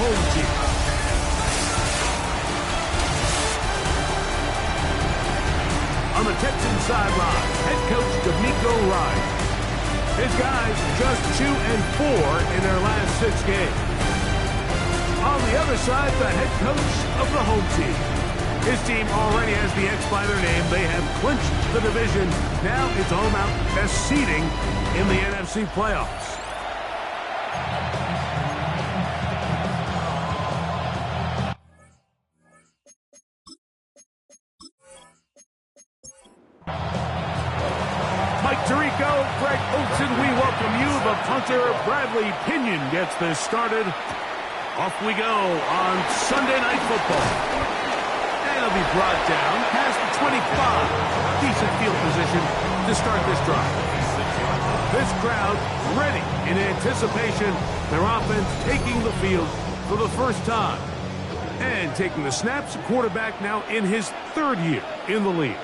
home team. On the Texans sideline, head coach D'Amico Ryan. His guys just 2-4 in their last 6 games. On the other side, the head coach of the home team. His team already has the X by their name. They have clinched the division. Now it's all about best seeding in the NFC playoffs. Mike Tirico, Greg Olsen, we welcome you. The punter, Bradley Pinion, gets this started. Off we go on Sunday Night Football. And it'll be brought down past the 25. Decent field position to start this drive. This crowd ready in anticipation. Their offense taking the field for the first time. And taking the snaps, quarterback now in his 3rd year in the league.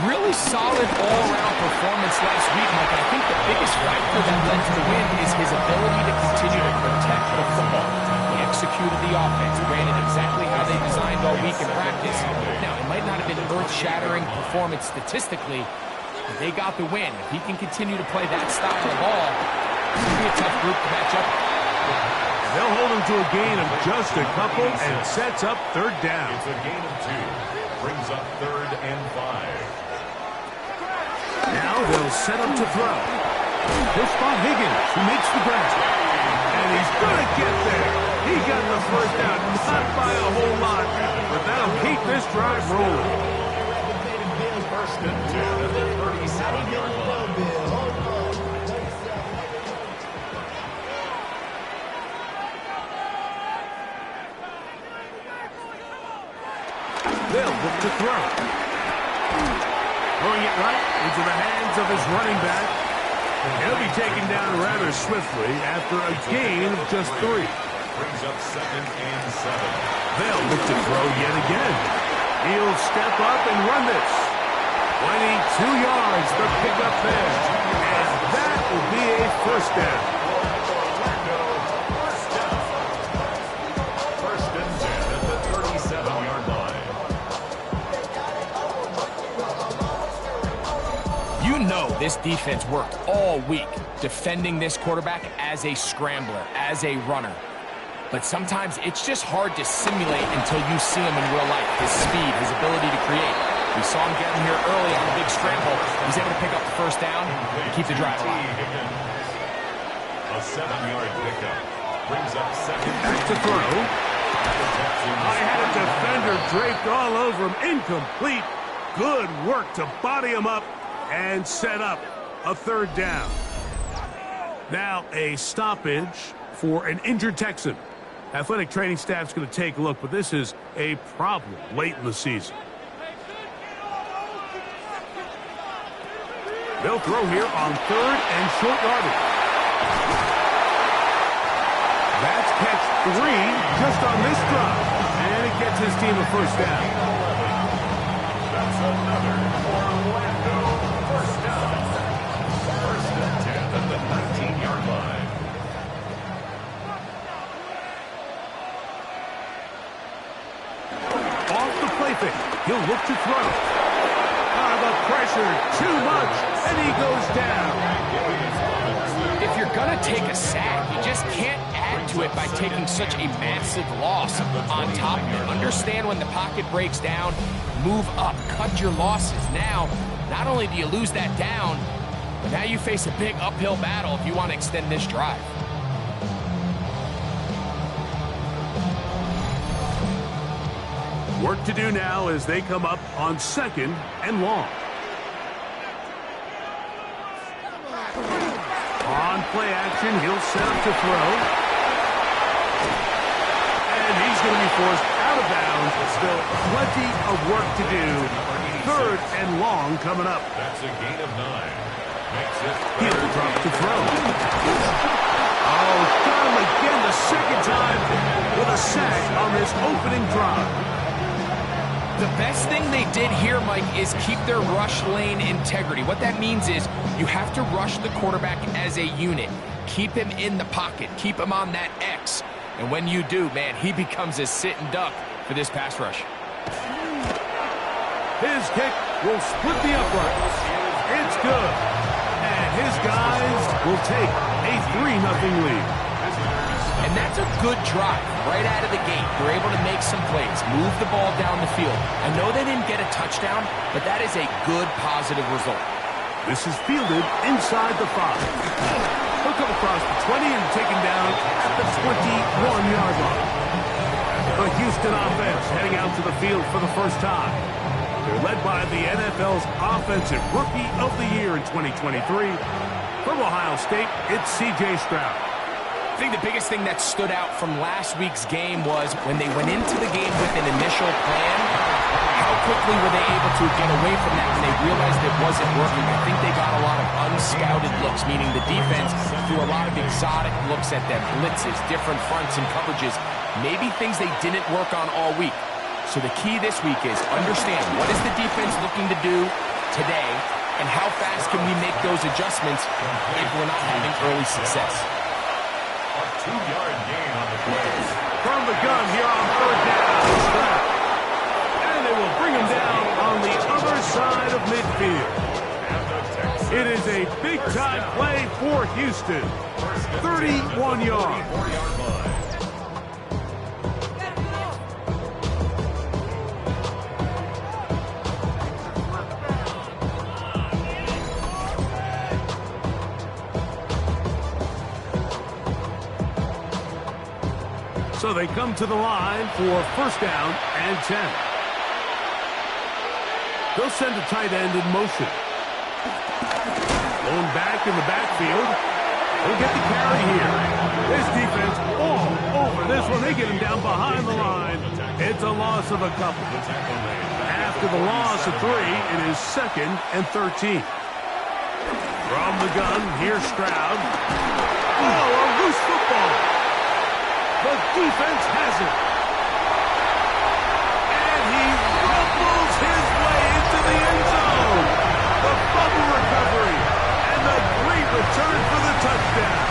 Really solid all-around performance last week, Mike. I think the biggest factor that led to the win is his ability to continue to protect the football. He executed the offense, ran it exactly how they designed all week in practice. Now, it might not have been earth-shattering performance statistically, but they got the win. If he can continue to play that style of ball, it'll be a tough group to match up. They'll hold him to a gain of just a couple and sets up 3rd down. It's a gain of 2. Brings up 3rd and 5. Now they'll set up to throw. He'll spot Higgins, who makes the grab. And he's going to get there. He got the first down, not by a whole lot, but that'll keep this drive rolling. First and 10 at the 37-yard line. They'll look to throw. Throwing it right into the hands of his running back. He'll be taken down rather swiftly after a gain of just 3. Brings up 2nd and 7. They'll look to throw yet again. He'll step up and run this. 22 yards to pick up there. And that will be a first down. First and 10 at the 37-yard line. You know this defense worked all week defending this quarterback as a scrambler, as a runner. But sometimes it's just hard to simulate until you see him in real life. His speed, his ability to create. We saw him getting here early on a big scramble. He's able to pick up the first down and keep the drive alive. A 7-yard pickup. Brings up 2nd. Back to throw. I had a defender draped all over him. Incomplete. Good work to body him up and set up a 3rd down. Now a stoppage for an injured Texan. Athletic training staff's going to take a look, but this is a problem late in the season. They'll throw here on 3rd and short yardage. That's catch 3 just on this drive, and it gets his team a first down. That's another Orlando first down. First and 10 at the 19-yard line. Off the play fake. He'll look to throw. The pressure, too much, and he goes down. If you're going to take a sack, you just can't add to it by taking such a massive loss on top of it. Understand when the pocket breaks down, move up, cut your losses. Now, not only do you lose that down, but now you face a big uphill battle if you want to extend this drive. Work to do now as they come up on 2nd and long. On play action, he'll set up to throw. And he's going to be forced out of bounds. Still plenty of work to do. 3rd and long coming up. That's a gain of 9. Makes it He'll drop to throw. Oh, got him again the 2nd time with a sack on this opening drive. The best thing they did here, Mike, is keep their rush lane integrity. What that means is you have to rush the quarterback as a unit. Keep him in the pocket. Keep him on that X. And when you do, man, he becomes a sitting duck for this pass rush. His kick will split the uprights. It's good. And his guys will take a 3-0 lead. And that's a good drive right out of the gate. They're able to make some plays, move the ball down the field. I know they didn't get a touchdown, but that is a good, positive result. This is fielded inside the 5. He'll come across the 20 and taken down at the 21-yard line. The Houston offense heading out to the field for the first time. They're led by the NFL's Offensive Rookie of the Year in 2023. From Ohio State, it's C.J. Stroud. I think the biggest thing that stood out from last week's game was when they went into the game with an initial plan, how quickly were they able to get away from that when they realized it wasn't working. I think they got a lot of unscouted looks, meaning the defense threw a lot of exotic looks at them, blitzes, different fronts and coverages, maybe things they didn't work on all week. So the key this week is understand what is the defense looking to do today and how fast can we make those adjustments if we're not having early success. 2-yard gain on the play. From the gun here on 3rd down. Stroud. And they will bring him down on the other side of midfield. It is a big-time play for Houston. 31 yards. So they come to the line for 1st down and 10. They'll send a tight end in motion. Going back in the backfield. He'll get the carry here. This defense all over this one. They get him down behind the line. It's a loss of a couple. After the loss of 3, it is 2nd and 13. From the gun, here's Stroud. Oh, a loose football. The defense has it. And he rumbles his way into the end zone. The bubble recovery and the great return for the touchdown.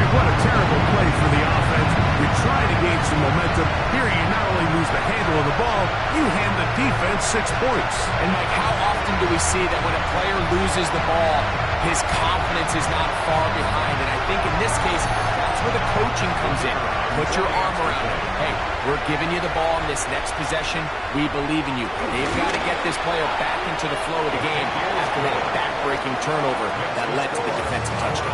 What a terrible play for the offense. You try to gain some momentum. Here you not only lose the handle of the ball, you hand the defense 6 points. And Mike, how often do we see that when a player loses the ball, his confidence is not far behind? And I think in this case, that's where the coaching comes in. Put your arm around him. Hey, we're giving you the ball in this next possession. We believe in you. They've got to get this player back into the flow of the game after that back-breaking turnover that led to the defensive touchdown.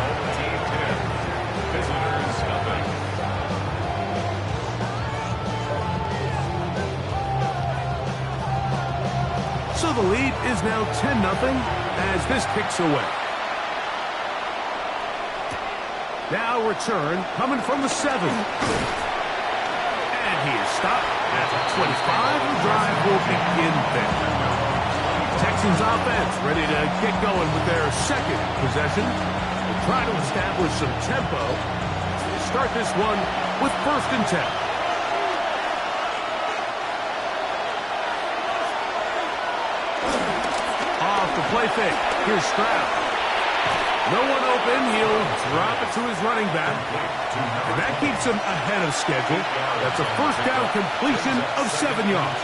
So the lead is now 10-0 as this kicks away. Now return coming from the 7. And he is stopped at the 25. The drive will begin there. Texans offense ready to get going with their 2nd possession. They'll try to establish some tempo. Start this one with 1st and 10. The play fake. Here's Stroud. No one open. He'll drop it to his running back. And that keeps him ahead of schedule. That's a 1st down completion of 7 yards.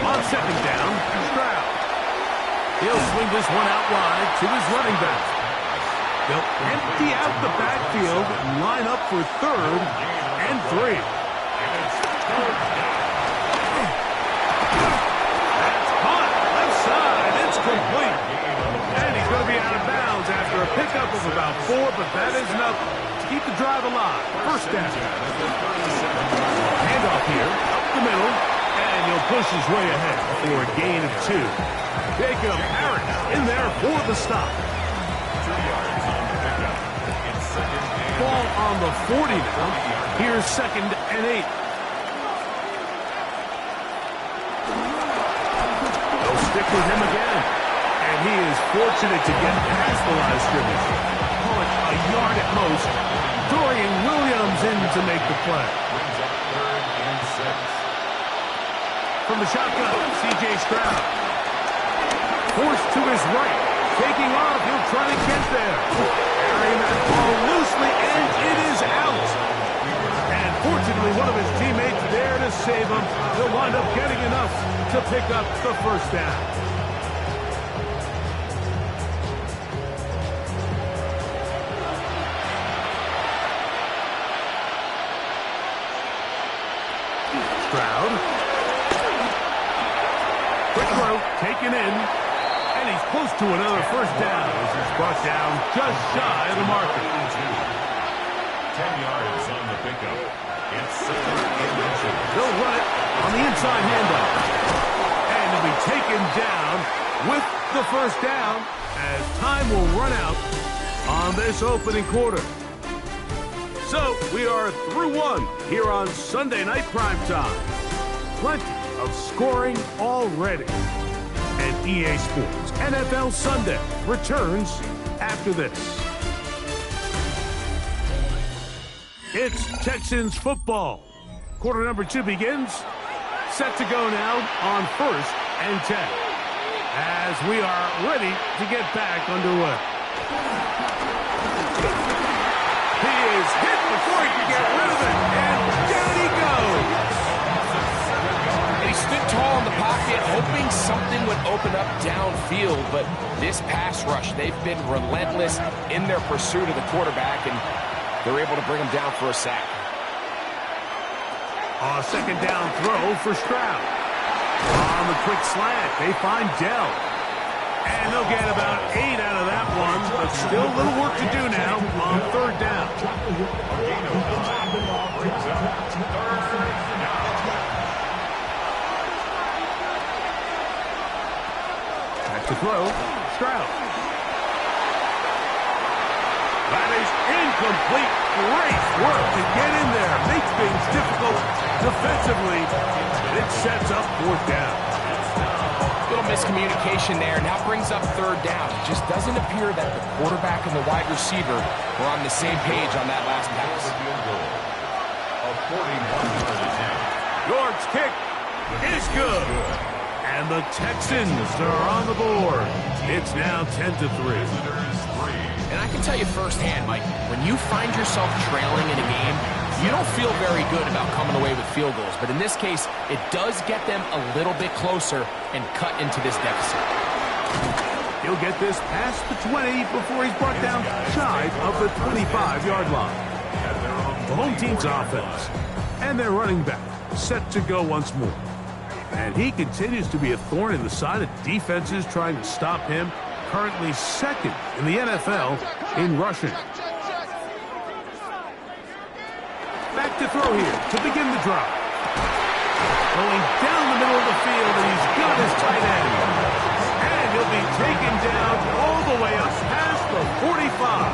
On 2nd down, Stroud. He'll swing this one out wide to his running back. They'll empty out the backfield and line up for 3rd and 3. Complete. And he's going to be out of bounds after a pickup of about 4, but that is enough to keep the drive alive. 1st down. Handoff here, up the middle, and he'll push his way ahead for a gain of 2. Jacob Harris in there for the stop. Ball on the 40 now. Here's 2nd and 8. Stick with him again. And he is fortunate to get past the line of scrimmage. Call it a yard at most. Dorian Williams in to make the play. From the shotgun, C.J. Stroud. Forced to his right. Taking off, he'll try to get there. Carrying that ball loose save him. He'll wind up getting enough to pick up the first down. Stroud. Quick throw, taken in. And he's close to another first down as he's brought down just shy of the marker. 10 yards on the pickup. It's second and 2. They'll run it on the inside handoff. And he'll be taken down with the first down as time will run out on this opening quarter. So we are through one here on Sunday Night Primetime. Plenty of scoring already. And EA Sports NFL Sunday returns after this. It's Texans football. Quarter number 2 begins. Set to go now on 1st and 10. As we are ready to get back underway. He is hit before he can get rid of it. And down he goes. And he stood tall in the pocket, hoping something would open up downfield. But this pass rush, they've been relentless in their pursuit of the quarterback. And they're able to bring him down for a sack. A second down throw for Stroud. On the quick slant, they find Dell. And they'll get about 8 out of that one, but still a little work to do now on 3rd down. Back to throw, Stroud. That is incomplete. Great work to get in there. Makes things difficult defensively. It sets up 4th down. Little miscommunication there. Now brings up 3rd down. It just doesn't appear that the quarterback and the wide receiver were on the same page on that last pass. York's kick is good. And the Texans are on the board. It's now 10-3. And I can tell you firsthand, Mike, when you find yourself trailing in a game, you don't feel very good about coming away with field goals. But in this case, it does get them a little bit closer and cut into this deficit. He'll get this past the 20 before he's brought down shy of the 25-yard line. The home team's offense and their running back set to go once more. And he continues to be a thorn in the side of defenses trying to stop him. Currently 2nd in the NFL in rushing. Back to throw here to begin the drive. Going down the middle of the field, and he's got his tight end. And he'll be taken down all the way up past the 45.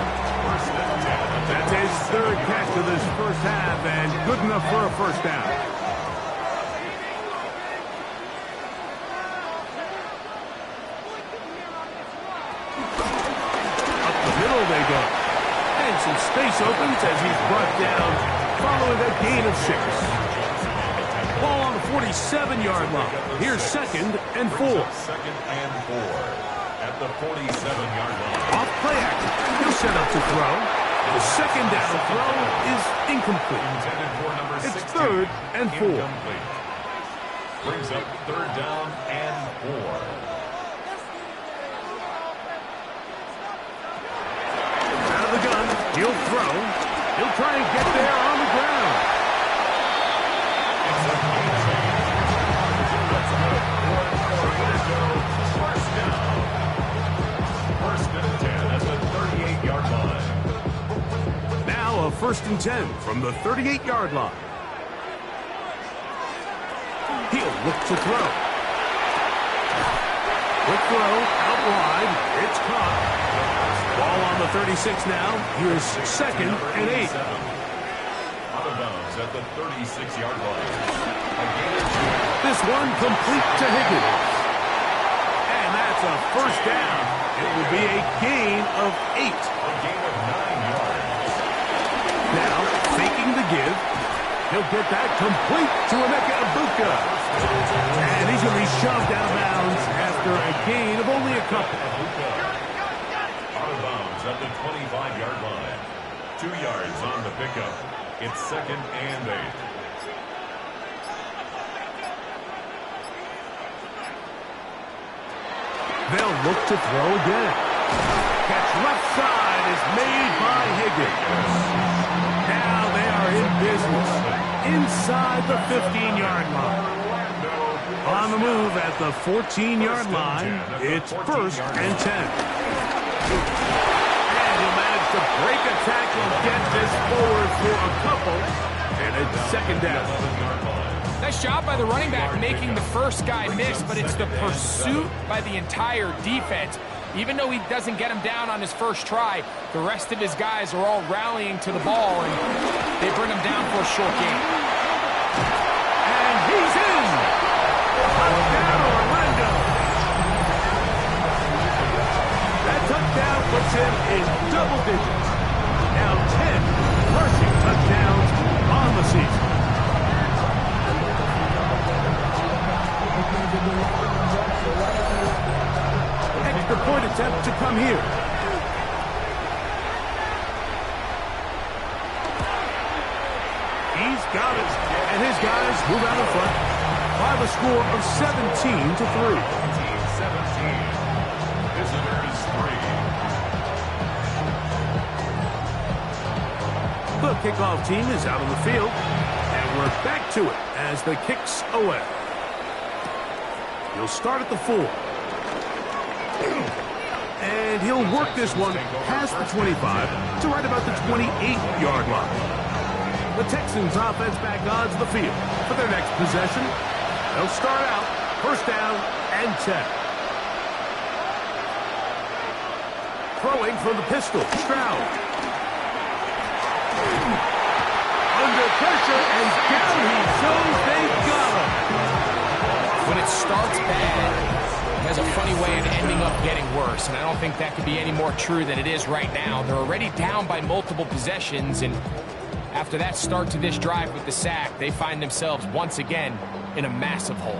That's his 3rd catch of this first half, and good enough for a first down. They go. And some space opens as he's brought down following a gain of 6. Ball on the 47-yard line. Here's 2nd and 4. 2nd and 4 at the 47-yard line. Off play action. He'll set up to throw. The 2nd down throw is incomplete. Intended for number 16. It's 3rd and 4. Incomplete. Brings up 3rd down and 4. The gun, he'll throw. He'll try and get there on the ground. First down. 1st and 10 at the 38-yard line. Now a 1st and 10 from the 38-yard line. He'll look to throw. Quick throw, out wide. It's caught. Ball on the 36 now. Here's 2nd and 8. Out of bounds at the 36-yard line. This one complete to Higgins. And that's a first down. It will be a gain of 8. A gain of 9 yards. Now, faking the give. He'll get that complete to Emeka Egbuka. And he's going to be shoved out of bounds after a gain of only a couple. At the 25-yard line. 2 yards on the pickup. It's 2nd and 8. They'll look to throw again. Catch left side is made by Higgins. Now they are in business inside the 15-yard line. On the move at the 14-yard line, it's 1st and 10. And he'll manage to break a tackle and get this forward for a couple, and it's 2nd down. Nice job by the running back making the first guy miss, but it's the pursuit by the entire defense. Even though he doesn't get him down on his first try, the rest of his guys are all rallying to the ball, and they bring him down for a short gain. And he's in! Touchdown, Orlando! That touchdown puts him in double digits. Now 10 rushing touchdowns on the season. Extra point attempt to come here. He's got it, and his guys move out in front by the score of 17-3. 17. Visitors 3. The kickoff team is out on the field, and we're back to it as the kick's away. He'll start at the 4. And he'll work this one past the 25 to right about the 28-yard line. The Texans offense back onto the field for their next possession. They'll start out 1st down and 10. Throwing from the pistol, Stroud. Under pressure, and down he goes. They've got him. When it starts bad, it has a funny way of ending up getting worse, and I don't think that could be any more true than it is right now. They're already down by multiple possessions, and after that start to this drive with the sack, they find themselves once again in a massive hole.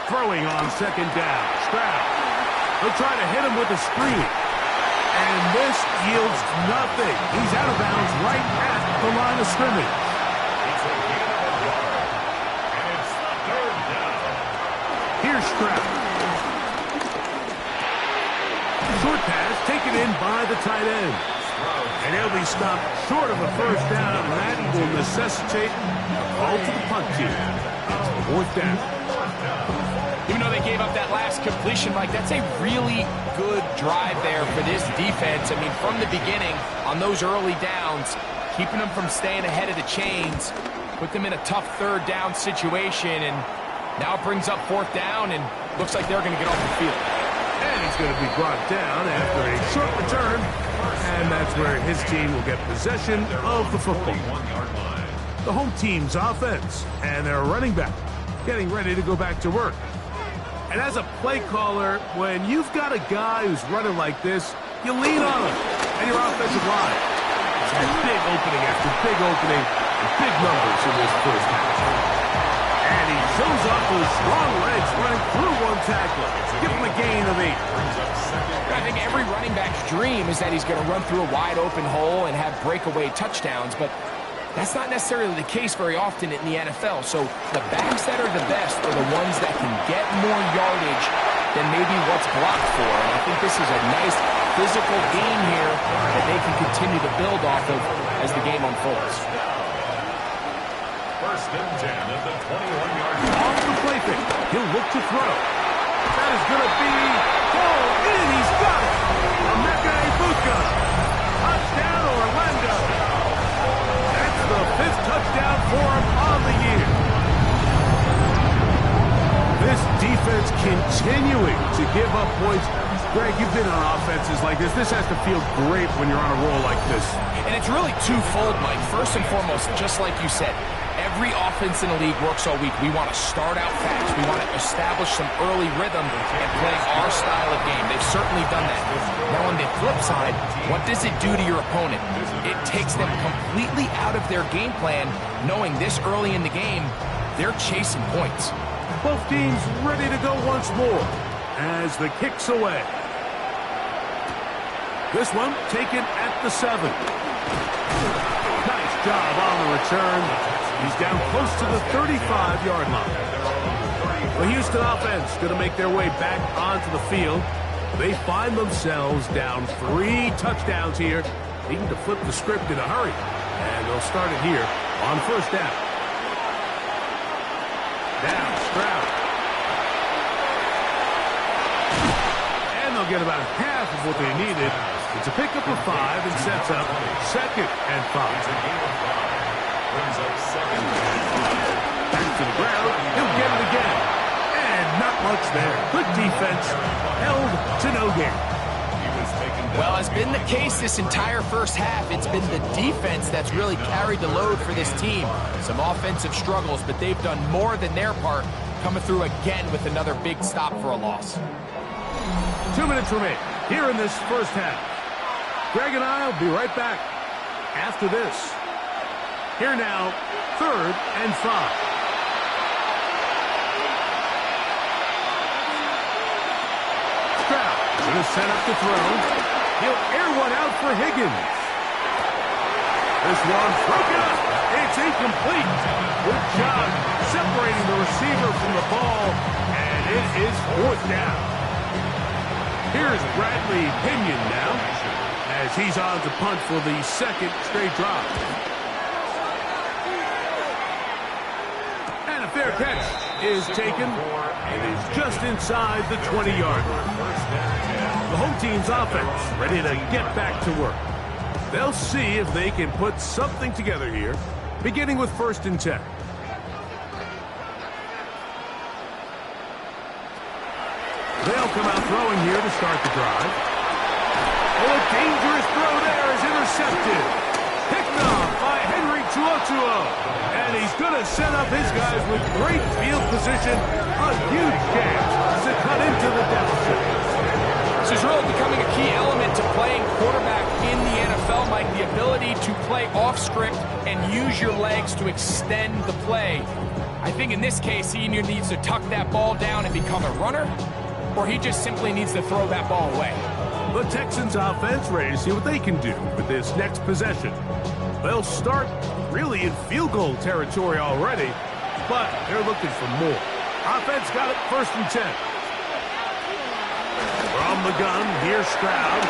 Throwing on 2nd down, Stroud. They'll try to hit him with a screen. And this yields nothing. He's out of bounds right at the line of scrimmage. It's a gain of a yard. And it's 3rd down. Here's Stroud. Short pass taken in by the tight end. And he'll be stopped short of a 1st down, and that will necessitate a call to the punt team. It's 4th down. Even though they gave up that last completion, Mike, that's a really good drive there for this defense. I mean, from the beginning, on those early downs, keeping them from staying ahead of the chains, put them in a tough 3rd down situation, and now it brings up 4th down, and looks like they're going to get off the field. And he's going to be brought down after a short return, and that's where his team will get possession of the football. 41-yard line. The home team's offense and their running back getting ready to go back to work. And as a play caller, when you've got a guy who's running like this, you lean on him and your offensive line. It's had big opening after big opening and big numbers in this 1st half. And he shows off those strong legs running through one tackler. Give him a gain of 8. I think every running back's dream is that he's going to run through a wide open hole and have breakaway touchdowns, but that's not necessarily the case very often in the NFL. So the backs that are the best are the ones that can get more yardage than maybe what's blocked for. And I think this is a nice physical game here that they can continue to build off of as the game unfolds. 1st and 10 at the 21-yard line. Off the play fake. He'll look to throw. That is going to be ball in. He's got it. Emeka Egbuka. Touchdown, Orlando. That's the 5th touchdown for him on the year. This defense continuing to give up points. Greg, you've been on offenses like this. This has to feel great when you're on a roll like this. And it's really twofold, Mike. First and foremost, just like you said, every offense in the league works all week. We want to start out fast. We want to establish some early rhythm and play our style of game. They've certainly done that. Now, on the flip side, what does it do to your opponent? It takes them completely out of their game plan, knowing this early in the game, they're chasing points. Both teams ready to go once more as the kick's away. This one taken at the 7. Nice job on the return. He's down close to the 35-yard line. The Houston offense going to make their way back onto the field. They find themselves down 3 touchdowns here, needing to flip the script in a hurry. And they'll start it here on first down. Down, Stroud. And they'll get about half of what they needed. It's a pickup of 5 and sets up 2nd and 5. Brings up 2nd and 5. Back to the ground. He'll get it again. And not much there. Good defense. Held to no gain. Well, it's been the case this entire first half. It's been the defense that's really carried the load for this team. Some offensive struggles, but they've done more than their part, coming through again with another big stop for a loss. 2 minutes remain here in this first half. Greg and I will be right back after this. Here now, 3rd and 5. Stroud going to set up the throw. He'll air one out for Higgins. This one broken up. It's incomplete. Good job separating the receiver from the ball, and it is 4th down. Here's Bradley Pinion now, as he's on to punt for the 2nd straight drop. And a fair catch is taken. It is just inside the 20-yard line. The home team's offense ready to get back to work. They'll see if they can put something together here, beginning with 1st and 10. They'll come out throwing here to start the drive. Oh, a dangerous throw there is intercepted. Picked off by Henry To'oTo'o. And he's going to set up his guys with great field position. A huge chance to cut into the deficit. This is really becoming a key element to playing quarterback in the NFL, Mike. The ability to play off script and use your legs to extend the play. I think in this case, he either needs to tuck that ball down and become a runner, or he just simply needs to throw that ball away. The Texans offense ready to see what they can do with this next possession. They'll start really in field goal territory already, but they're looking for more. Offense got it 1st and 10. From the gun, here's Stroud.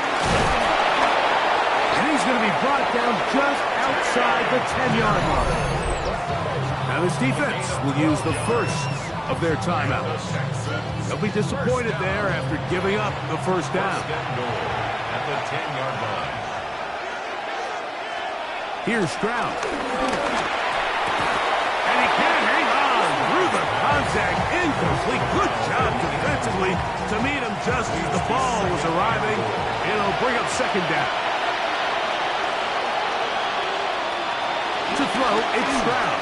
And he's going to be brought down just outside the 10-yard line. Now this defense will use the first of their timeouts. They'll be disappointed there after giving up the first down. At the 10-yard line. Here's Stroud. And he can't hang on through the contact. Incomplete. Good job defensively to meet him just as the ball was arriving. It'll bring up 2nd down. To throw, it's Stroud.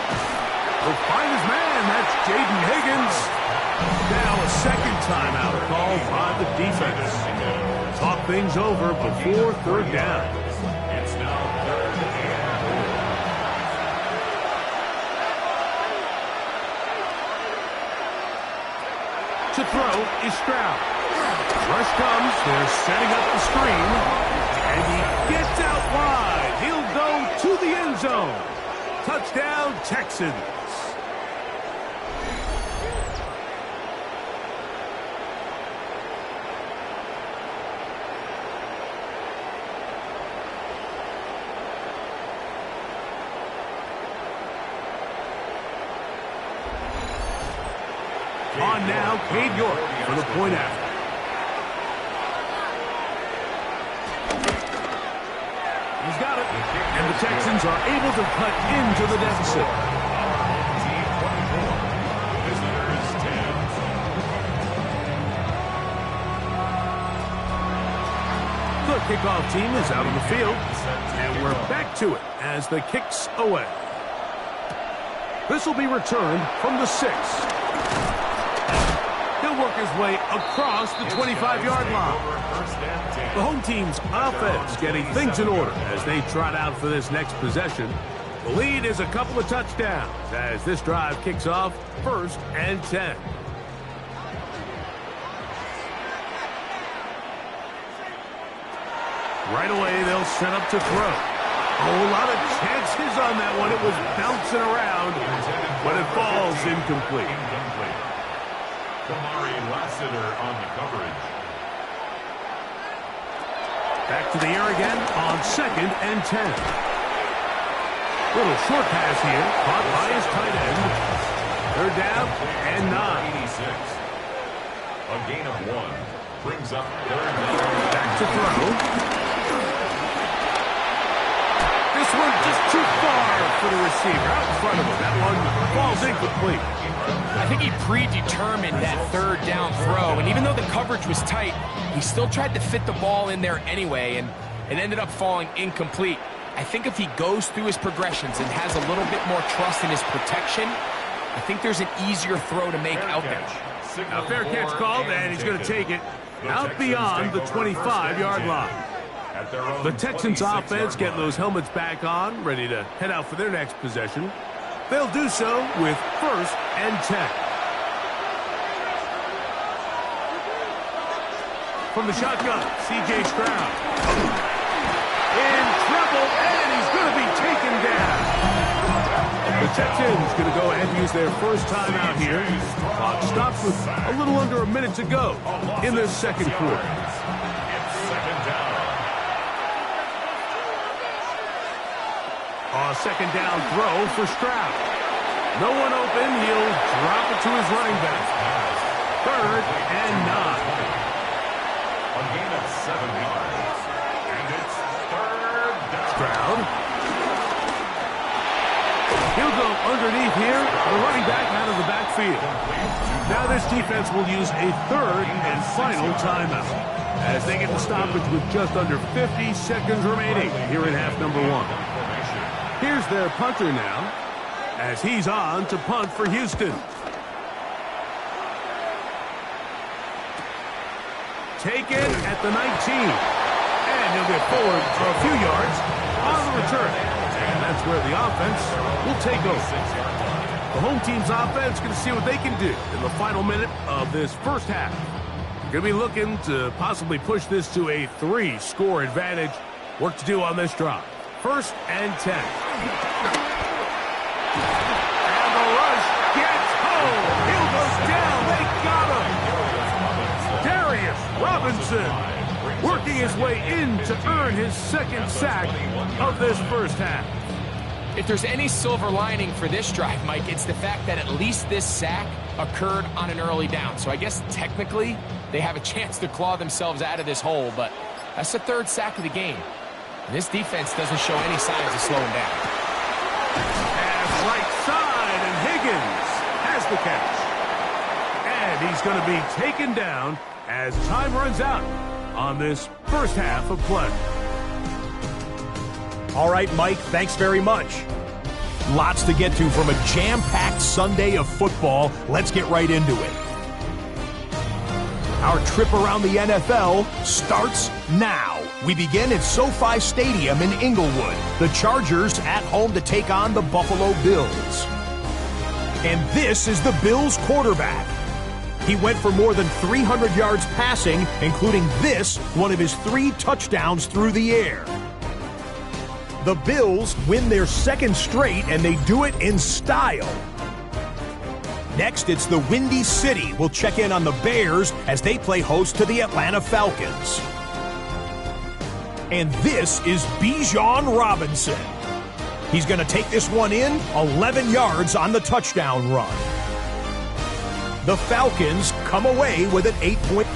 He'll find his man. That's Jaden Higgins. Now a 2nd timeout called by the defense. Talk things over before 3rd down. It's now 3rd and 4. To throw is Stroud. Rush comes. They're setting up the screen. And he gets out wide. He'll go to the end zone. Touchdown, Texans. On now, Cade York for the point after. He's got it. And the Texans are able to cut into the deficit. Team 24. Visitors 10. The kickoff team is out on the field. And we're back to it as the kick's away. This will be returned from the 6. He'll work his way across the 25-yard line. The home team's offense getting things in order as they trot out for this next possession. The lead is a couple of touchdowns as this drive kicks off 1st and 10. Right away, they'll set up to throw. Oh, a lot of chances on that one. It was bouncing around, but it falls incomplete. Kamari Lassiter on the coverage. Back to the air again on 2nd and 10. Little short pass here, caught by his tight end. 3rd down and 9. 86. A gain of 1 brings up 3rd down. Back to throw. This one just too far for the receiver. Out in front of him. That one falls incomplete. I think he predetermined that 3rd down throw, and even though the coverage was tight, he still tried to fit the ball in there anyway, and it ended up falling incomplete. I think if he goes through his progressions and has a little bit more trust in his protection, I think there's an easier throw to make out there. Now, fair catch called, and he's going to take it out beyond the 25-yard line. The Texans offense getting those helmets back on, ready to head out for their next possession. They'll do so with 1st and 10. From the shotgun, C.J. Stroud. In trouble, and he's going to be taken down. The Texans going to go ahead and use their first time out here. Clock stops with a little under a minute to go in the 2nd quarter. A 2nd down throw for Stroud. No one open. He'll drop it to his running back. 3rd and 9. A gain of 7 yards. And it's 3rd down. Stroud. He'll go underneath here. The running back out of the backfield. Now this defense will use a 3rd and final timeout as they get the stoppage with just under 50 seconds remaining here in half number 1. Here's their punter now, as he's on to punt for Houston. Taken at the 19. And he'll get forward for a few yards on the return. And that's where the offense will take over. The home team's offense going to see what they can do in the final minute of this first half. Going to be looking to possibly push this to a 3-score advantage. Work to do on this drive. 1st and 10. And the rush gets home. Hill goes down. They got him. Darius Robinson working his way in to earn his 2nd sack of this first half. If there's any silver lining for this drive, Mike, it's the fact that at least this sack occurred on an early down. So I guess technically they have a chance to claw themselves out of this hole, but that's the 3rd sack of the game. And this defense doesn't show any signs of slowing down. Pass right side, and Higgins has the catch. And he's going to be taken down as time runs out on this first half of play. All right, Mike, thanks very much. Lots to get to from a jam-packed Sunday of football. Let's get right into it. Our trip around the NFL starts now. We begin at SoFi Stadium in Inglewood. The Chargers at home to take on the Buffalo Bills. And this is the Bills quarterback. He went for more than 300 yards passing, including this, one of his 3 touchdowns through the air. The Bills win their 2nd straight, and they do it in style. Next, it's the Windy City. We'll check in on the Bears as they play host to the Atlanta Falcons. And this is Bijan Robinson. He's going to take this one in, 11 yards on the touchdown run. The Falcons come away with an 8-point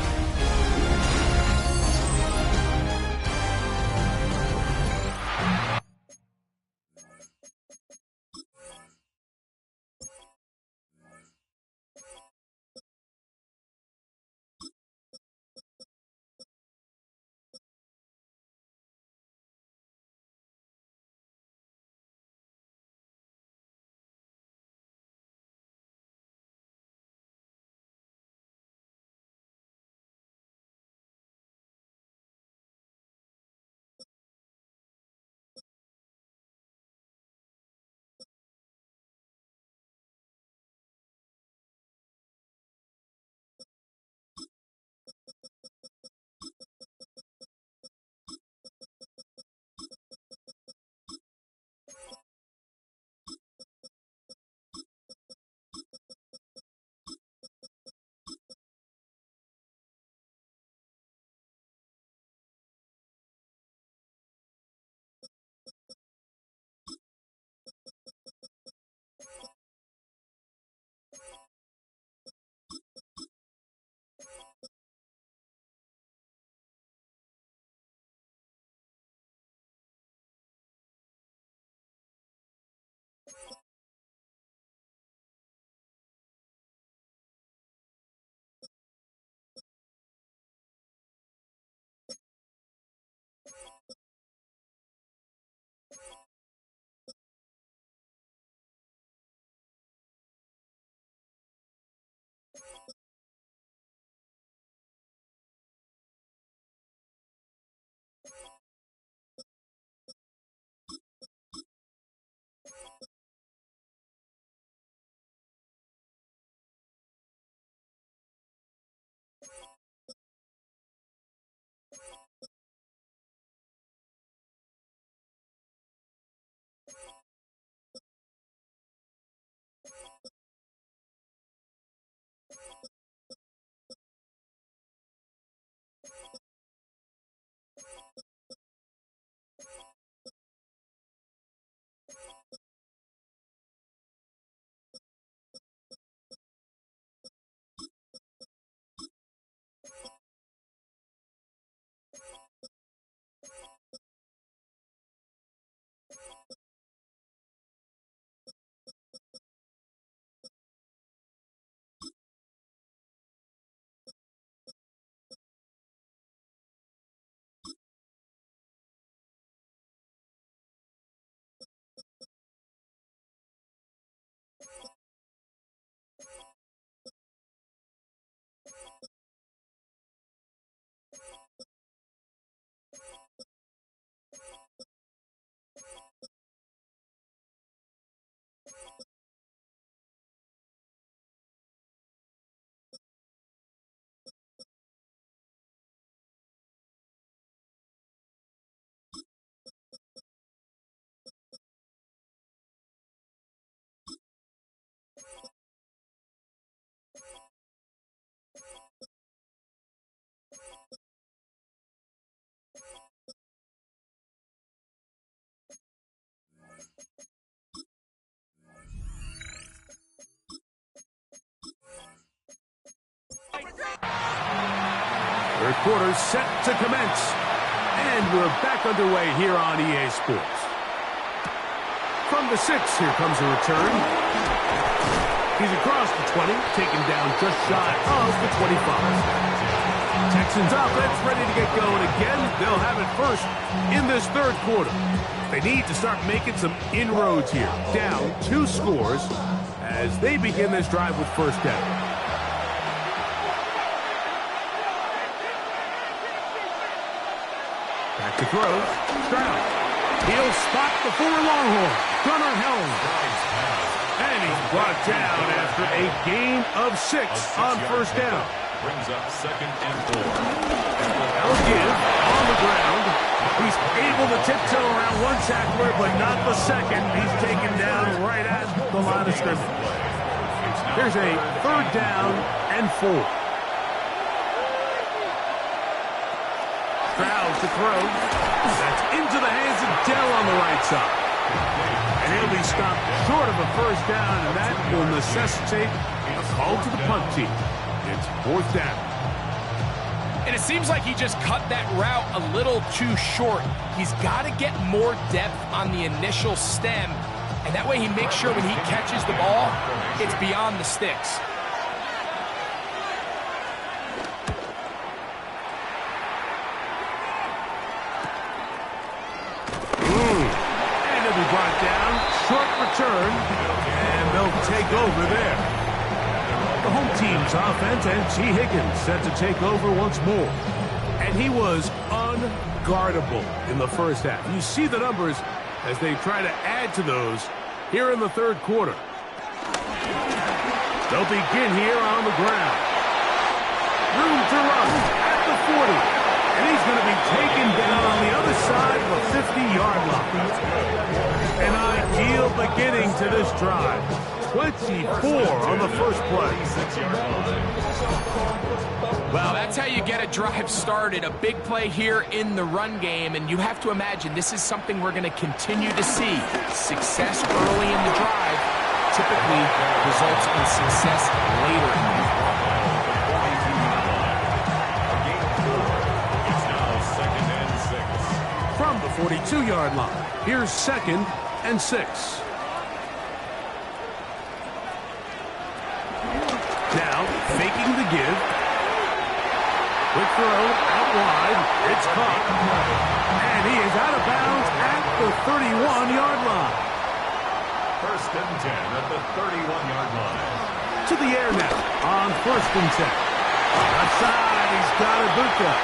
Third quarter set to commence. And we're back underway here on EA Sports. From the 6, here comes a return. He's across the 20, taken down just shy of the 25. Texans offense ready to get going again. They'll have it first in this third quarter. They need to start making some inroads here. Down 2 scores as they begin this drive with first down. Back to throw. Stroud. He'll spot the 4 Longhorn. Gunnar Helm. And he's brought down after a gain of 6 on first down. Brings up 2nd and 4. That'll give on the ground. He's able to tiptoe around one tackler, but not the second. He's taken down right at the line of scrimmage. There's a 3rd down and 4. Stroud to throw. That's into the hands of Dell on the right side. And he'll be stopped short of a first down, and that will necessitate a call to the punt team. It's 4th down. And it seems like he just cut that route a little too short. He's got to get more depth on the initial stem, and that way he makes sure when he catches the ball, it's beyond the sticks. And he'll be brought down. Short return, and they'll take over there. The home team's offense and T. Higgins set to take over once more. And he was unguardable in the first half. You see the numbers as they try to add to those here in the third quarter. They'll begin here on the ground. Room to run at the 40. And he's going to be taken down on the other side of the 50-yard line. An ideal beginning to this drive. 24 on the first play. Well, that's how you get a drive started. A big play here in the run game, and you have to imagine this is something we're going to continue to see. Success early in the drive typically results in success later in the drive. It's now 2nd and 6. From the 42-yard line, here's 2nd and 6. Now, faking the give. Quick throw, out wide. It's caught. And he is out of bounds at the 31-yard line. 1st and 10 at the 31-yard line. To the air now on 1st and 10. Left side, he's got Ibuka.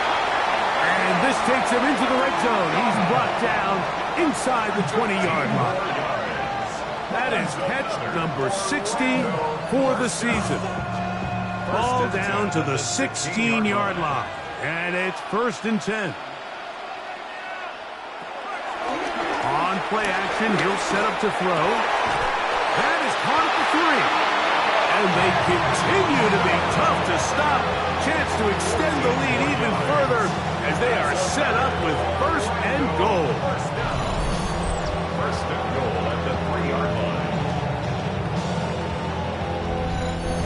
And this takes him into the red zone. He's brought down inside the 20-yard line. That is catch number 60 for the season. Ball down to the 16-yard line. And it's 1st and 10. On play action, he'll set up to throw. That is caught at the 3. And they continue to be tough to stop. Chance to extend the lead even further as they are set up with 1st and goal. 1st and goal at the 3-yard line.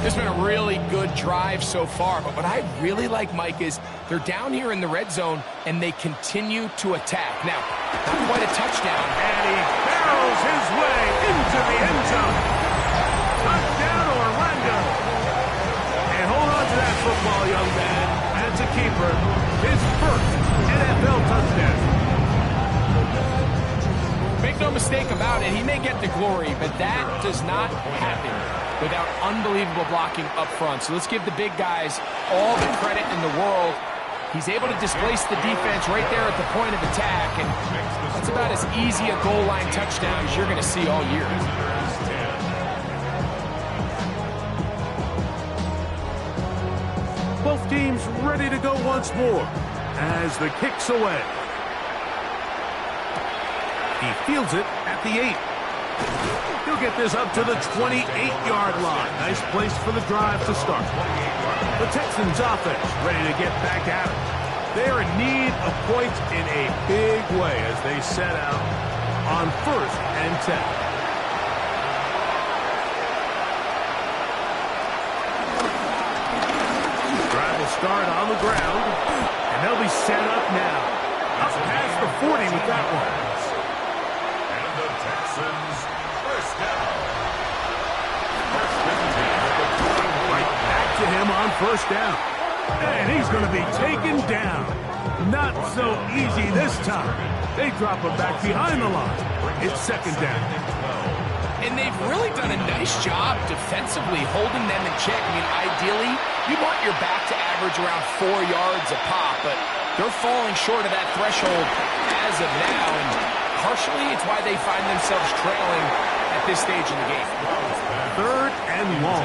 This has been a really good drive so far, but what I really like, Mike, is they're down here in the red zone, and they continue to attack. Now, not quite a touchdown. And he barrels his way into the end zone. Touchdown, Orlando. And hold on to that football, young man. That's a keeper. His 1st NFL touchdown. Make no mistake about it, he may get the glory, but that does not happen without unbelievable blocking up front. So let's give the big guys all the credit in the world. He's able to displace the defense right there at the point of attack, and that's about as easy a goal line touchdown as you're going to see all year. Both teams ready to go once more as the kick's away. He fields it at the 8. He'll get this up to the 28-yard line. Nice place for the drive to start. The Texans offense ready to get back at it. They're in need of points in a big way as they set out on 1st and 10. Drive will start on the ground. they'll be set up now. Up past the 40 with that one. And the Texans first down. Right back to him on first down. And he's going to be taken down. Not so easy this time. They drop him back behind the line. It's second down. And they've really done a nice job defensively holding them in check. I mean, ideally, you want your back to average around 4 yards a pop, but they're falling short of that threshold as of now, and partially it's why they find themselves trailing at this stage in the game. Third and long.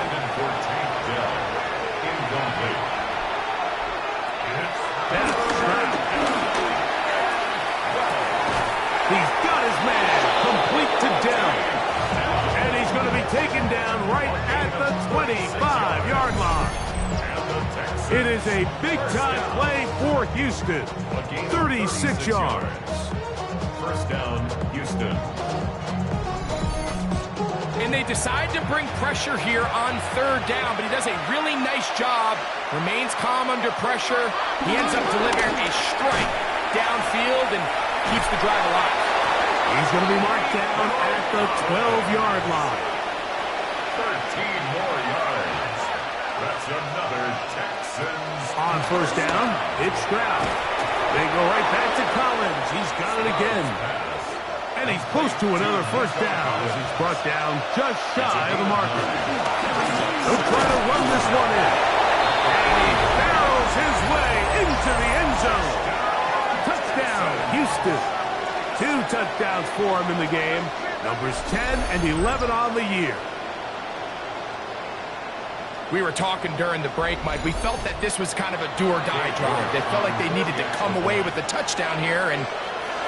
He's got his man complete to Dell. And he's going to be taken down right at the 25-yard line. It is a big-time play for Houston. 36 yards. First down, Houston. And they decide to bring pressure here on third down, but he does a really nice job. Remains calm under pressure. He ends up delivering a strike downfield and keeps the drive alive. He's going to be marked down at the 12-yard line. 13 more yards. That's another Texans. On first down, it's Stroud. They go right back to Collins. He's got it again. And he's close to another first down as he's brought down just shy of the marker. He'll try to run this one in. And he barrels his way into the end zone. Touchdown, Houston. 2 touchdowns for him in the game. Numbers 10 and 11 on the year. We were talking during the break, Mike. We felt that this was kind of a do-or-die drive. They felt like they needed to come away with the touchdown here, and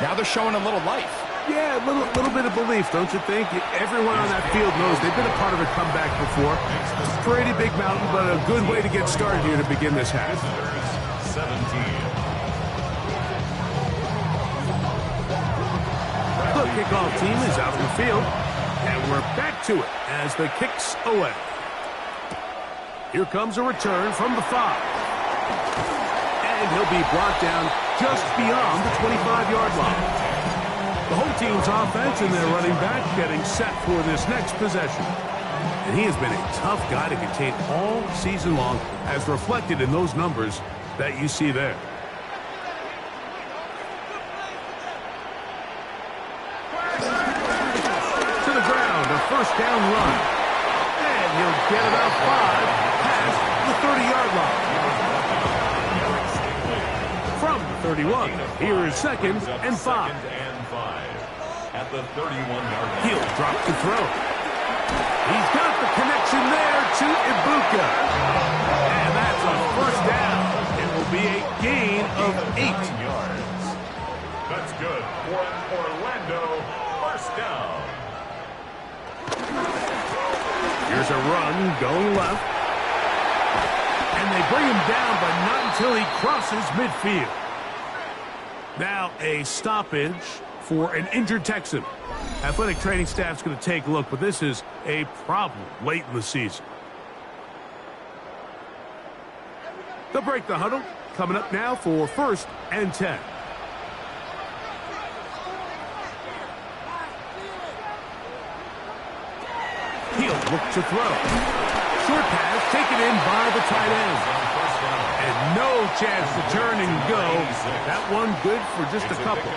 now they're showing a little life. Yeah, a little bit of belief, don't you think? Everyone on that field knows they've been a part of a comeback before. It's a pretty big mountain, but a good way to get started here to begin this half. 17. The kickoff team is out on the field, and we're back to it as the kick's away. Here comes a return from the 5. And he'll be brought down just beyond the 25-yard line. The whole team's offense and their running back getting set for this next possession. And he has been a tough guy to contain all season long, as reflected in those numbers that you see there. To the ground, a first down run. And he'll get about 5 past the 30-yard line. From the 31, here is second and 5. At the 31-yard line. He'll drop to throw. He's got the connection there to Ibuka. And that's a first down. It will be a gain of 8. yards. That's good for an Orlando first down. Here's a run going left. And they bring him down, but not until he crosses midfield. Now a stoppage for an injured Texan. Athletic training staff's going to take a look, but this is a problem late in the season. They'll break the huddle. Coming up now for first and 10. He'll look to throw. Short pass taken in by the tight end. And no chance to turn and go. That one good for just a couple.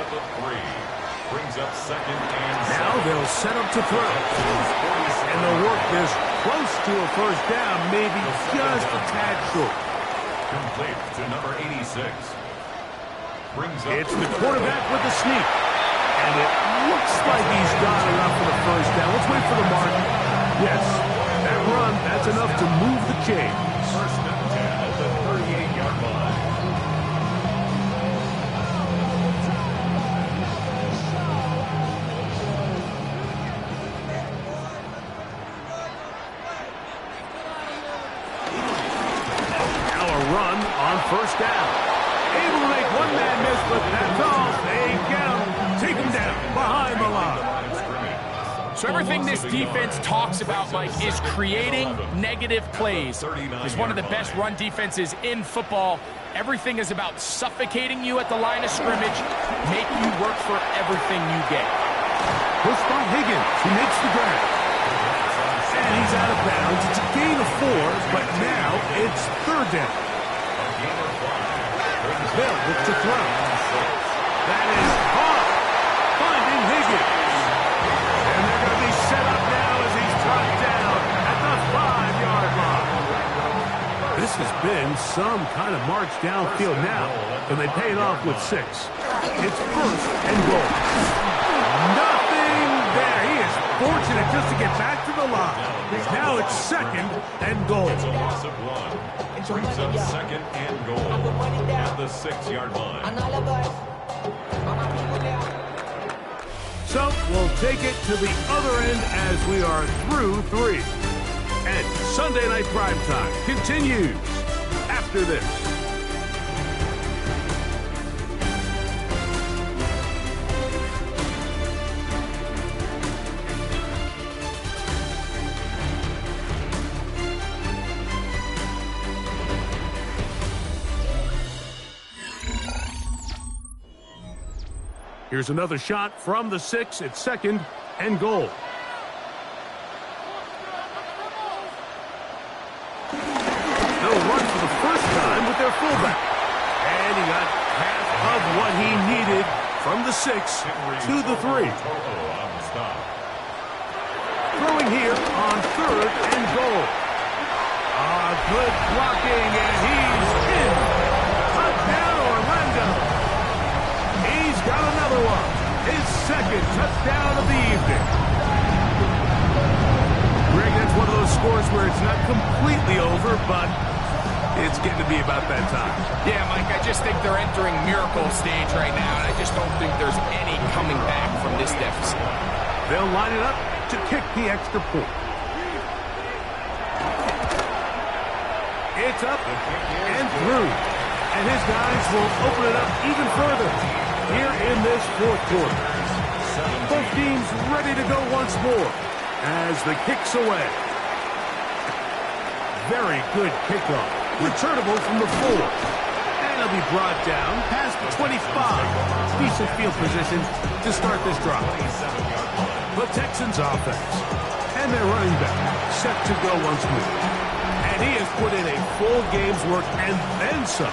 Brings up second and now they'll set up to throw. And they'll work this close to a first down, maybe just a tad short. Complete to number 86. Brings up it's the quarterback with the sneak. And it looks like he's got enough for the first down. Let's wait for the mark. Yes, that run, that's enough to move the chains. First and 10 at the 38-yard line. Now a run on first down. Able to make one man miss, but that's all. They get him. Take him down behind the line. So everything this defense talks about, Mike, is creating negative plays. It's one of the best run defenses in football. Everything is about suffocating you at the line of scrimmage, make you work for everything you get. Push by Higgins. He makes the grab. And he's out of bounds. It's a gain of 4, but now it's third down. Bell looks to throw. That is caught. Finding Higgins. And they're going to be set up now as he's brought down at the 5-yard line. This has been some kind of march downfield now, and they pay it off with 6. It's first and goal. Nothing there. He is fortunate just to get back to the line. Now it's second and goal. It's a loss of 1. Brings up second and goal at the 6-yard line. So we'll take it to the other end as we are through 3. And Sunday Night Primetime continues after this. Here's another shot from the 6. It's second and goal. They'll run for the first time with their fullback. And he got half of what he needed from the 6 to the 3. Throwing here on third and goal. Good blocking, and he's in. Touchdown, Orlando. He's got another one. His second touchdown of the evening. Greg, that's one of those scores where it's not completely over, but it's getting to be about that time. Yeah, Mike, I just think they're entering miracle stage right now, and I just don't think there's any coming back from this deficit. They'll line it up to kick the extra point. It's up and through. And his guys will open it up even further here in this fourth quarter. Both teams ready to go once more as the kick's away. Very good kickoff. Returnable from the 4. And he'll be brought down past the 25. Decent field position to start this drive. The Texans offense. And their running back set to go once more. And he has put in a full game's work and then some.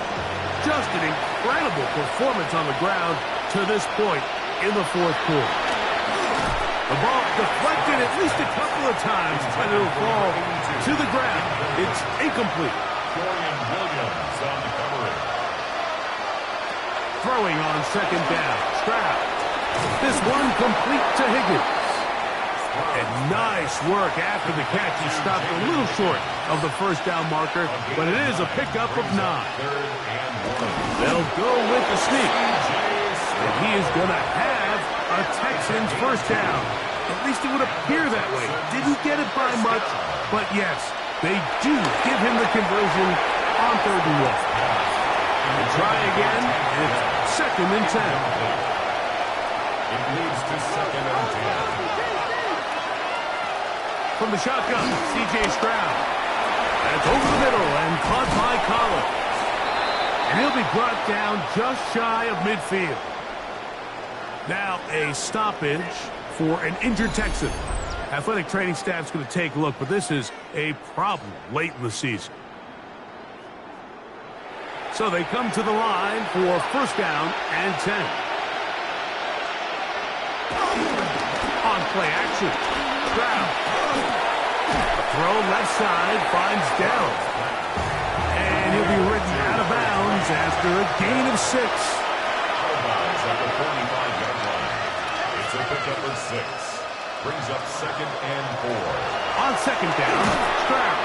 Just an incredible performance on the ground to this point in the fourth quarter. The ball deflected at least a couple of times, but it'll fall to the ground. It's incomplete. Dorian Williams on the coverage. Throwing on second down. Stroud. This one complete to Higgins. And nice work after the catch. He stopped a little short of the first down marker, but it is a pickup of 9. They'll go with the sneak. And he is going to have a Texans first down. At least it would appear that way. Didn't get it by much, but yes, they do give him the conversion on third and 1. And try again. It's second and 10. It leads to second and 10. From the shotgun, C.J. Stroud. That's over the middle and caught by Collins. And he'll be brought down just shy of midfield. Now a stoppage for an injured Texan. Athletic training staff's going to take a look, but this is a problem late in the season. So they come to the line for first down and 10. On play action. Stroud. A throw left side finds Dell. And he'll be ridden out of bounds after a gain of 6. At the 45-yard line. It's a pickup of 6. Brings up second and 4. On second down, Stroud.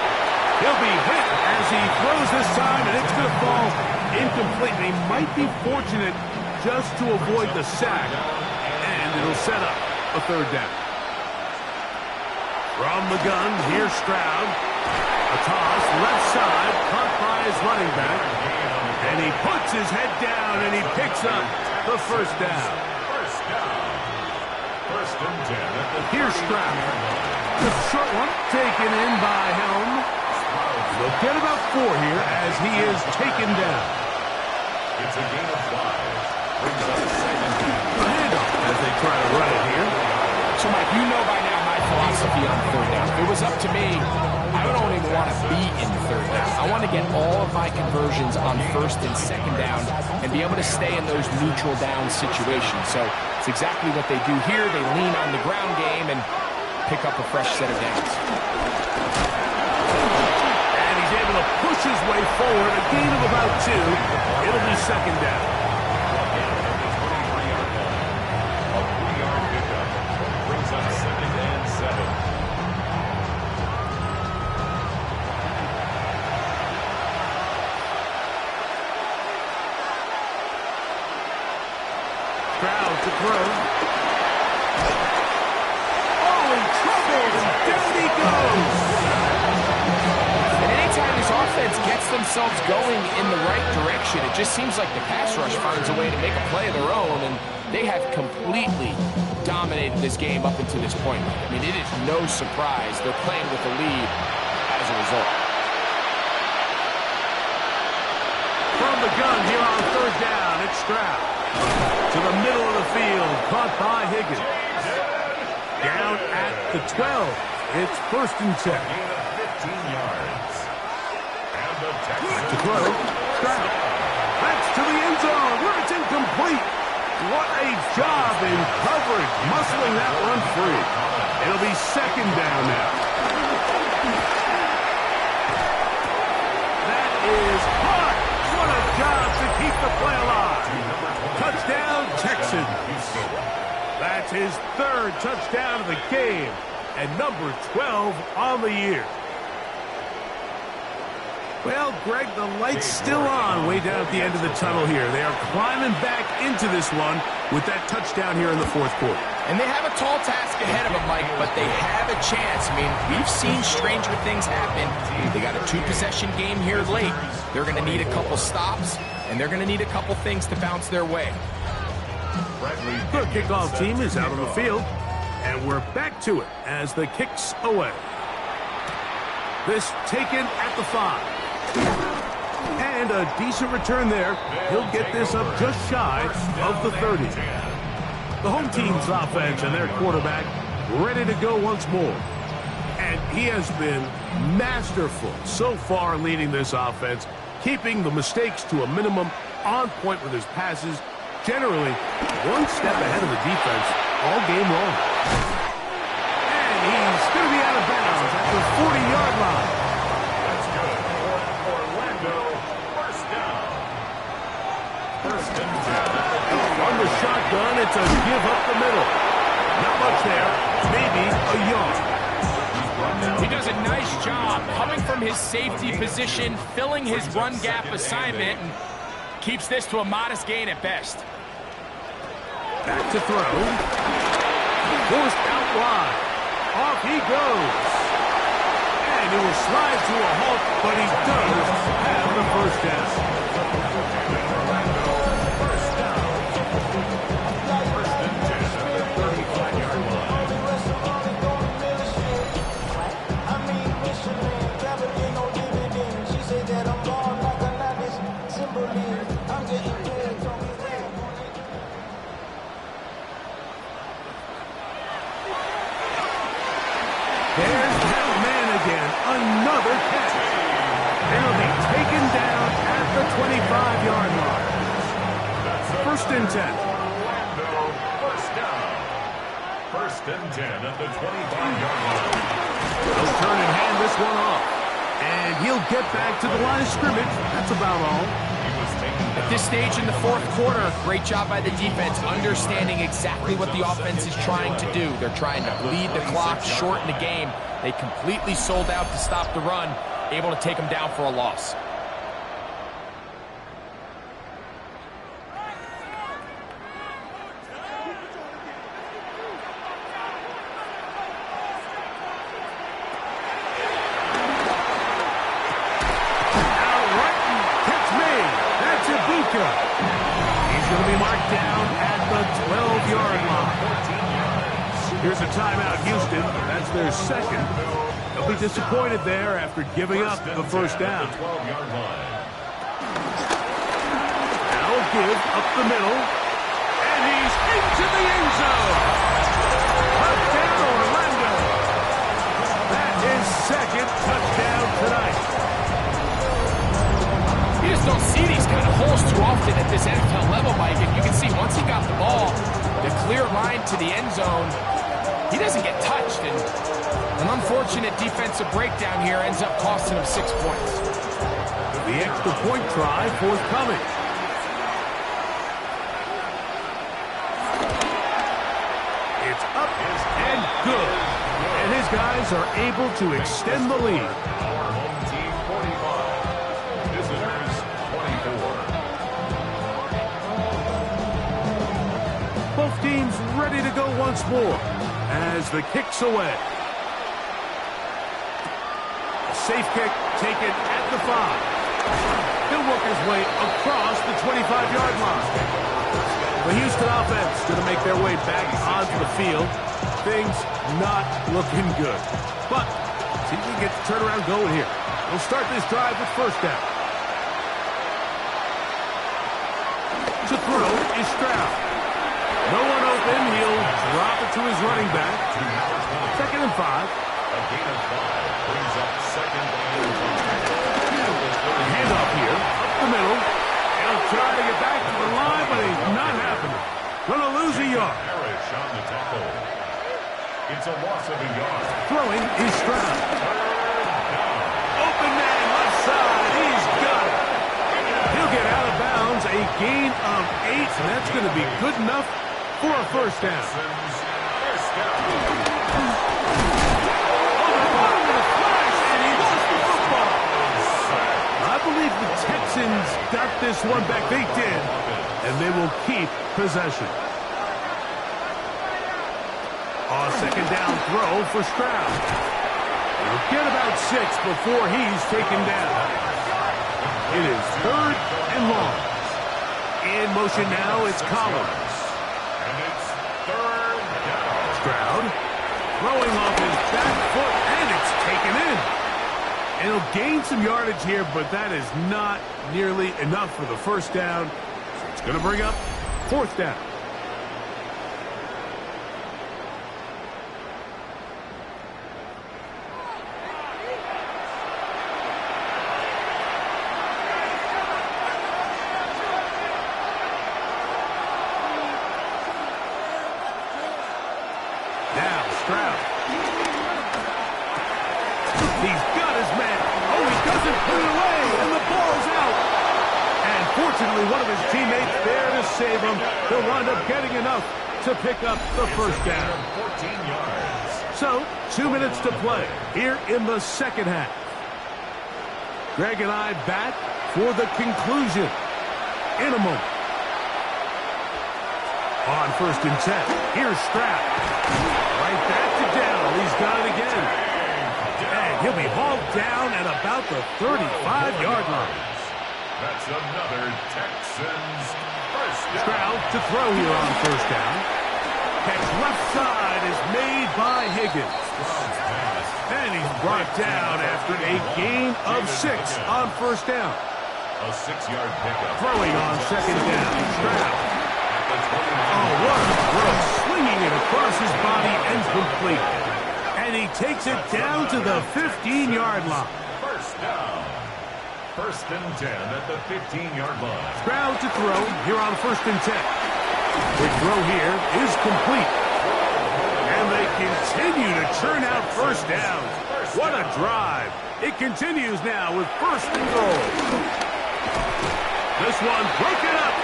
He'll be hit as he throws this time, and it's going to fall incomplete. He might be fortunate just to avoid the sack, and it'll set up a third down. From the gun, here's Stroud. A toss, left side, caught by his running back. And he puts his head down, and he picks up the first down. First and 10 at the Here's Stroud. The short one taken in by Helm. They'll get about 4 here as he is taken down. It's a gain of 5. Brings up second down. A handoff as they try to run it here. So, Mike, you know by now my philosophy on third down. If it was up to me, I don't even want to be in third down. I want to get all of my conversions on first and second down and be able to stay in those neutral down situations. So it's exactly what they do here. They lean on the ground game and pick up a fresh set of downs. And he's able to push his way forward, a gain of about 2. It'll be second down. A 3-yard pickup. Brings up second and 7. Stroud to throw. Oh, in trouble, and down he goes. And anytime this offense gets themselves going in the right direction, it just seems like the pass rush finds a way to make a play of their own, and they have completely dominated this game up until this point. I mean, it is no surprise they're playing with a lead as a result. From the gun here on third down, it's Stroud. To the middle of the field, caught by Higgins. Down at the 12. It's first and 10. Gain of 15 yards. And the Texans To throw, Stroud. That's to the end zone, where it's incomplete. What a job in coverage, muscling that one free. It'll be second down now. That is hot. What a job to keep the play alive. Touchdown, Texans. That's his 3rd touchdown of the game and number 12 on the year. Well, Greg, the light's still on way down at the end of the tunnel here. They are climbing back into this one with that touchdown here in the 4th quarter. And they have a tall task ahead of them, Mike, but they have a chance. I mean, we've seen stranger things happen. They got a 2-possession game here late. They're going to need a couple stops, and they're going to need a couple things to bounce their way. The kickoff team is out on the field, and we're back to it as the kick's away. This taken at the 5. And a decent return there. He'll get this up just shy of the 30. The home team's offense and their quarterback ready to go once more. And he has been masterful so far leading this offense, keeping the mistakes to a minimum, on point with his passes, generally one step ahead of the defense all game long. And he's going to be out of bounds at the 40-yard line. That's good for Orlando. First down. First and 10. On the shotgun, it's a give up the middle. Not much there, maybe a yard. He does a nice job coming from his safety position, filling his run gap assignment, and keeps this to a modest gain at best. Back to throw. Forced out wide. Off he goes. And he will slide to a halt, but he does have the first down. There's that man again. Another catch. And he'll be taken down at the 25-yard line. First and 10. First down. First and 10 at the 25-yard line. He'll turn and hand this one off. And he'll get back to the line of scrimmage. That's about all. At this stage in the 4th quarter, great job by the defense, understanding exactly what the offense is trying to do. They're trying to bleed the clock, shorten the game. They completely sold out to stop the run, able to take them down for a loss. He's going to be marked down at the 12-yard line. Here's a timeout, Houston. That's their second. They'll be disappointed there after giving up the first down. Now a give up the middle. And he's into the end zone. Touchdown, Orlando. That is second touchdown tonight. You just don't see these kind of holes too often at this NFL level, Mike. And you can see once he got the ball, the clear line to the end zone, he doesn't get touched. And an unfortunate defensive breakdown here ends up costing him 6 points. The extra point try forthcoming. It's up and good. And his guys are able to extend the lead. Our home team 45. Visitors 24. Both teams ready to go once more as the kick's away. A safe kick taken at the 5. He'll work his way across the 25-yard line. The Houston offense going to make their way back onto the field. Things not looking good. But see if we can get the turnaround going here. We'll start this drive with first down. To throw is Stroud. No one open. He'll drop it to his running back. 2nd and 5. A gain of 5 brings up 2nd and 5. Handoff here, up the middle. He'll try to get back to the line, but it's not happening. Gonna lose a yard. Parrish on the tackle. It's a loss of a yard. Throwing is Stroud. Open man left side. He's got it. He'll get out of bounds. A gain of 8, and that's going to be good enough for a first down. First down. I believe the Texans got this one back. They did, and they will keep possession. A second down throw for Stroud. He'll get about 6 before he's taken down. It is 3rd and long. In motion now, it's Collins. And it's 3rd down. Stroud throwing off his back foot, and it's taken in. And he'll gain some yardage here, but that is not nearly enough for the first down. So it's going to bring up 4th down. Now Stroud. He's got his man. Oh, he doesn't put it away, and the ball's out. And fortunately, one of his teammates there to save him. He'll wind up getting enough to pick up the first down. 14 yards. So, 2 minutes to play here in the second half. Greg and I back for the conclusion in a moment. On 1st and 10, here's Stroud. Right back to down. He's got it again. And he'll be hauled down at about the 35-yard line. That's another Texans first down. Stroud to throw here on 1st down. Catch left side is made by Higgins. And he's brought down after a gain of 6 on 1st down. A 6-yard pickup. Throwing on 2nd down. Stroud. Oh, what a throw. Swinging it across his body and complete. And he takes it down to the 15-yard line. First down. 1st and 10 at the 15-yard line. Stroud to throw here on 1st and 10. The throw here is complete. And they continue to churn out first downs. What a drive. It continues now with 1st and goal. This one broken up.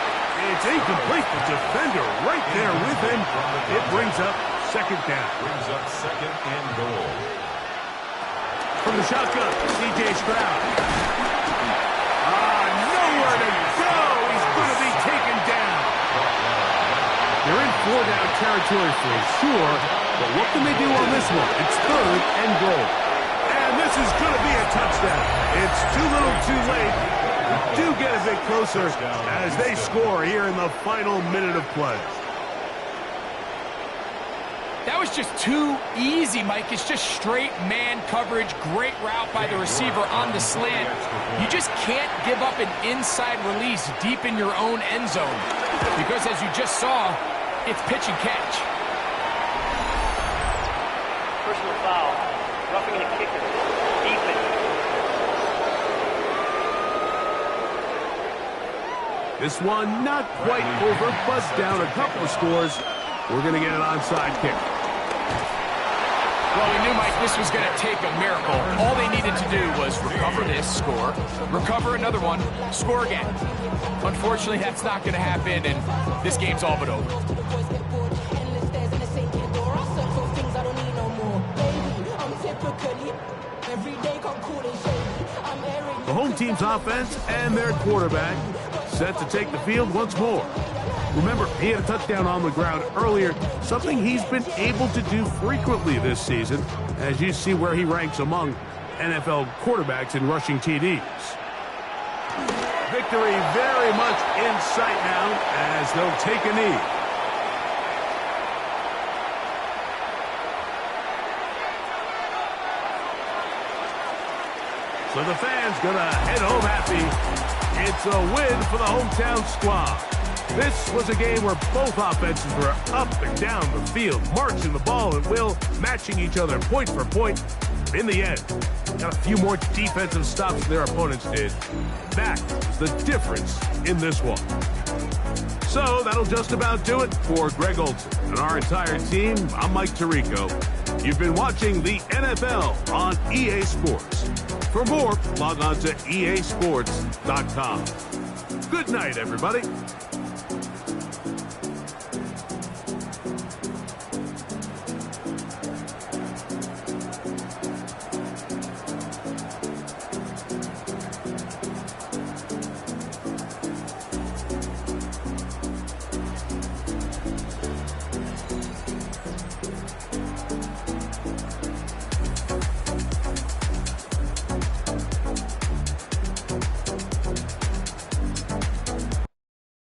It's incomplete. The defender right there with him. It brings up 2nd down. Brings up 2nd and goal. From the shotgun, C.J. Stroud. Nowhere to go. He's going to be taken down. They're in 4-down territory for sure, but what can they do on this one? It's 3rd and goal. And this is going to be a touchdown. It's too little too late. Do get a bit closer as they score here in the final minute of play. That was just too easy, Mike. It's just straight man coverage. Great route by the receiver on the slant. You just can't give up an inside release deep in your own end zone because, as you just saw, it's pitch and catch. Personal foul. Roughing the kicker. Defense. This one not quite over, but down a couple of scores. We're going to get an onside kick. Well, we knew, Mike, this was going to take a miracle. All they needed to do was recover this, score, recover another one, score again. Unfortunately, that's not going to happen, and this game's all but over. The home team's offense and their quarterback set to take the field once more. Remember, he had a touchdown on the ground earlier, something he's been able to do frequently this season, as you see where he ranks among NFL quarterbacks in rushing TDs. Victory very much in sight now as they'll take a knee. So the fans gonna head home happy. It's a win for the hometown squad. This was a game where both offenses were up and down the field, marching the ball at will, matching each other point for point. In the end, got a few more defensive stops than their opponents did. That was the difference in this one. So that'll just about do it for Greg Olson and our entire team. I'm Mike Tirico. You've been watching the NFL on EA Sports. For more, log on to easports.com. Good night, everybody.